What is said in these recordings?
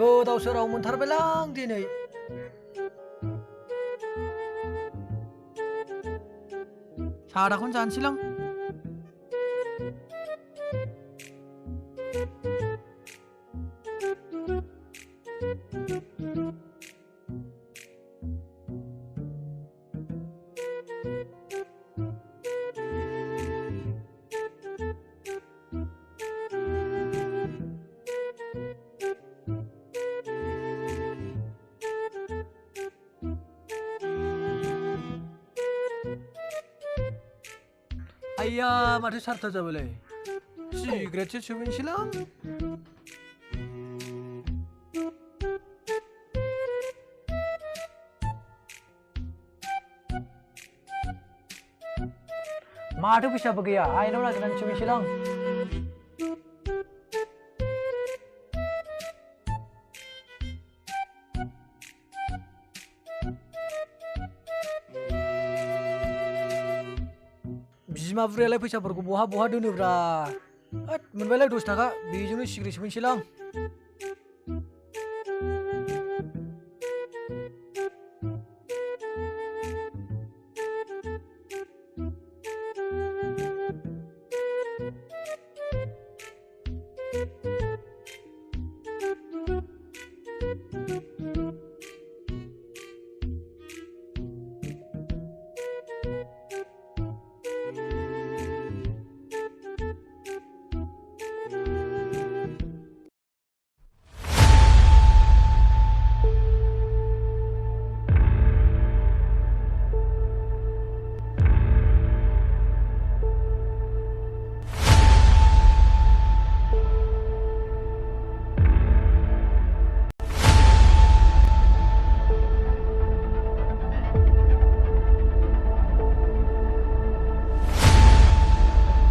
गोदाव सोराव मोनथारबायलां दिनै सादाखौनो जानोसैलां आइया माथो सारथा जाबायलाय सिगारेटसो सोबहैनोसैलां माथो फैसाबो गैया आइनाव नागिरनानै सोबहैनोसैलां बिमा बुरैयालाय फैसाफोरखौ बहा बहा दोनोब्रा होद मोनबायलाय 10 थाखा बेजोंनो सिगारेट सोबहैनोसैलां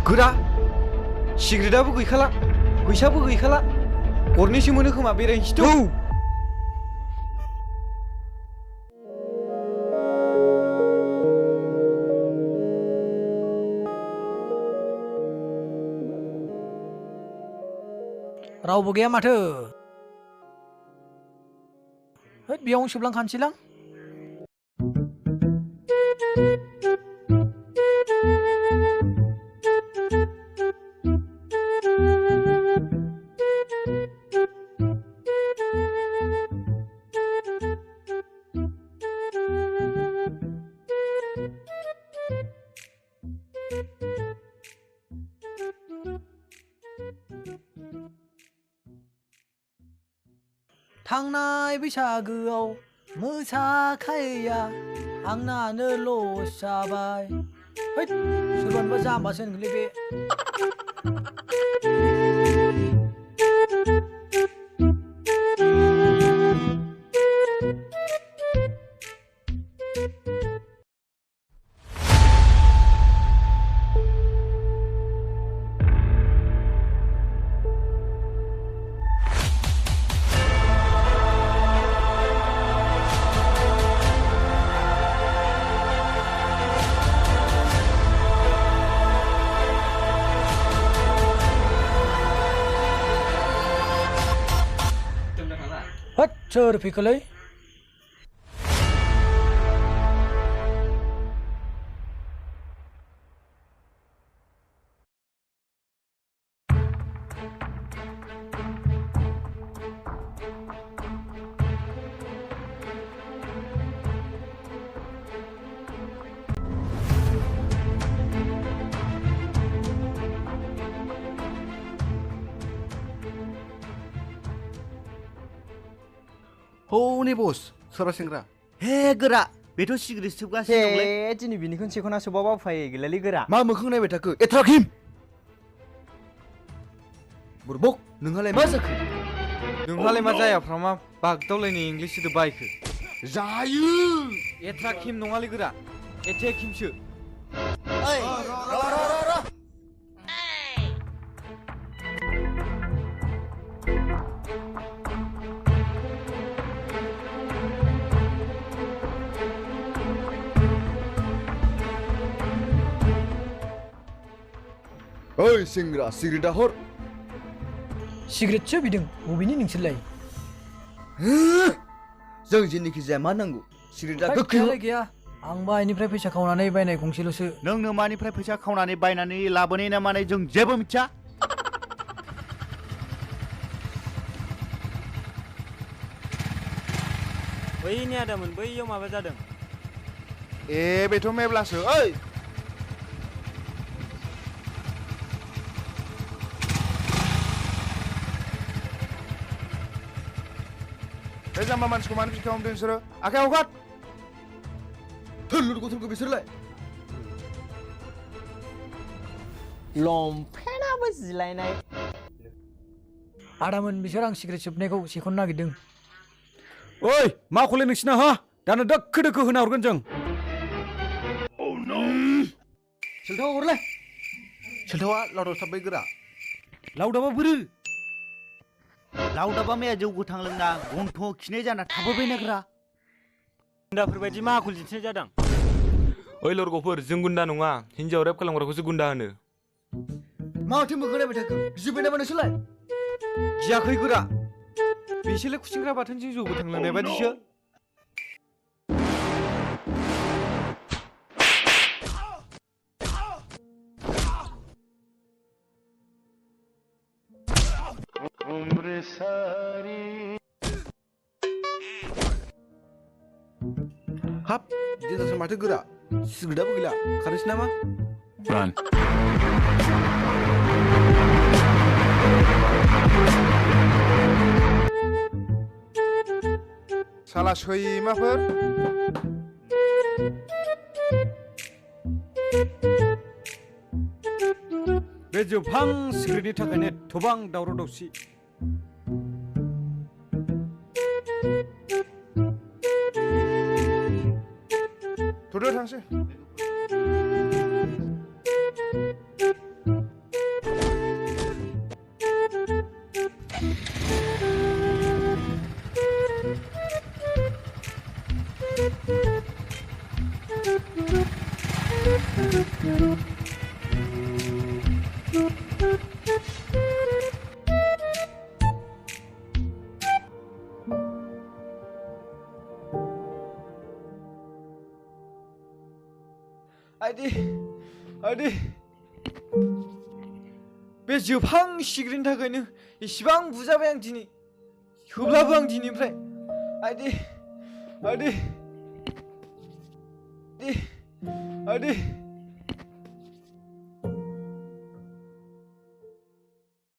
गोरा सिगारेटआबो गैखाला फैसाबो गैखाला गरनैसो मोनो खोमा बेरायनोसैथ' रावबो गैया माथो होद बेयावनो सोबलांखानोसैलां थांनाय बैसागोआव मोसाखाया आंनानो लस जाबाय हैद सोरबानोबा जाम्बासो होनगोनलै बे होद सोर फैखोलै हौनै बस सोरबा सेंग्रा हे गोरा बेथ' सिगारेट सोबगासिनो दंलै हे दिनै बिनिखौनो सेखना सोबाबा उफाय गैलालै गोरा मा मोखां नायबाय थाखो एट्राकिम बुरबक नोंहालाय मा जाखो नोंहालाय मा जायाफ्रा मा बागदावलायनाय इंलिस सोदोब बायखो जायो एट्राकिम नङालै गोरा एटेकिमसो ओइ ओइ सेंग्रा सिगारेटा हर सिगारेटसो बिदों बबेनि नोंसोरलाय जों जेनिखि जाया मा नांगौ सिगारेटआ होद, गोखै गैयालै गैया आंबा इनिफ्राय फैसा खावनानै बायनाय गंसेल'सो नोंनो मानिफ्राय फैसा खावनानै बायनानै लाबोनाय ना माने जों जेबो मिथिया। बैनि आदामोन बैयाव माबा जादों। ए बेथ' मेब्लासो ओइ बे जाम्बा मानसिखौ मानो बिदि खालामदों नोंसोरो आखाइ हगार थोरलुर गथ'फोरखौ बिसोरलाय लंपेन्टआबो जिलायनाय। आदामोन बिसोर आं सिगारेट सोबनायखौ सेख'नो नागिरदों। ओइ मा खौलाय नोंसिना हा दानो दोखो दोखो होना हरगोन जों सेल्थाव हरलाय सेल्थावा लावदाव थाबबाय गोरा लावदाबा बोरो लावदाबा मैया जौ गोथां लोंना गन्थ' खिनाय जाना थाबोबाय नागोरा। गुन्दाफोरबायदि माखुल दिन्थिनाय जादों। ओइ लरग'फोर जों गुन्दा नङा हिन्जाव रेप खालामग्राखौसो गुन्दा होनो। माथो मोखां नायबाय थाखो गिजोब्बाय नामा नोंसोरलाय गियाखै गोरा बिसोरलाय खुसिंग्रा बाथोनजों जौ गोथां लोंनाय बादिसो हाब दिनासो माथो गोरा सिगारेटआबो गैला खारोसै नामा साला सैमाफोर बे जोबहां सिगारेटनि थाखायनो एथ'बां दावराव दावसि थ'दो थांसै आइदि आइदि बे जोबहां सिगारेटनि थाखायनो इसिबां बुजाबाय आं दिनै थेवब्लाबो आं दिनैनिफ्राय आइदि आइदि आइदि आइदि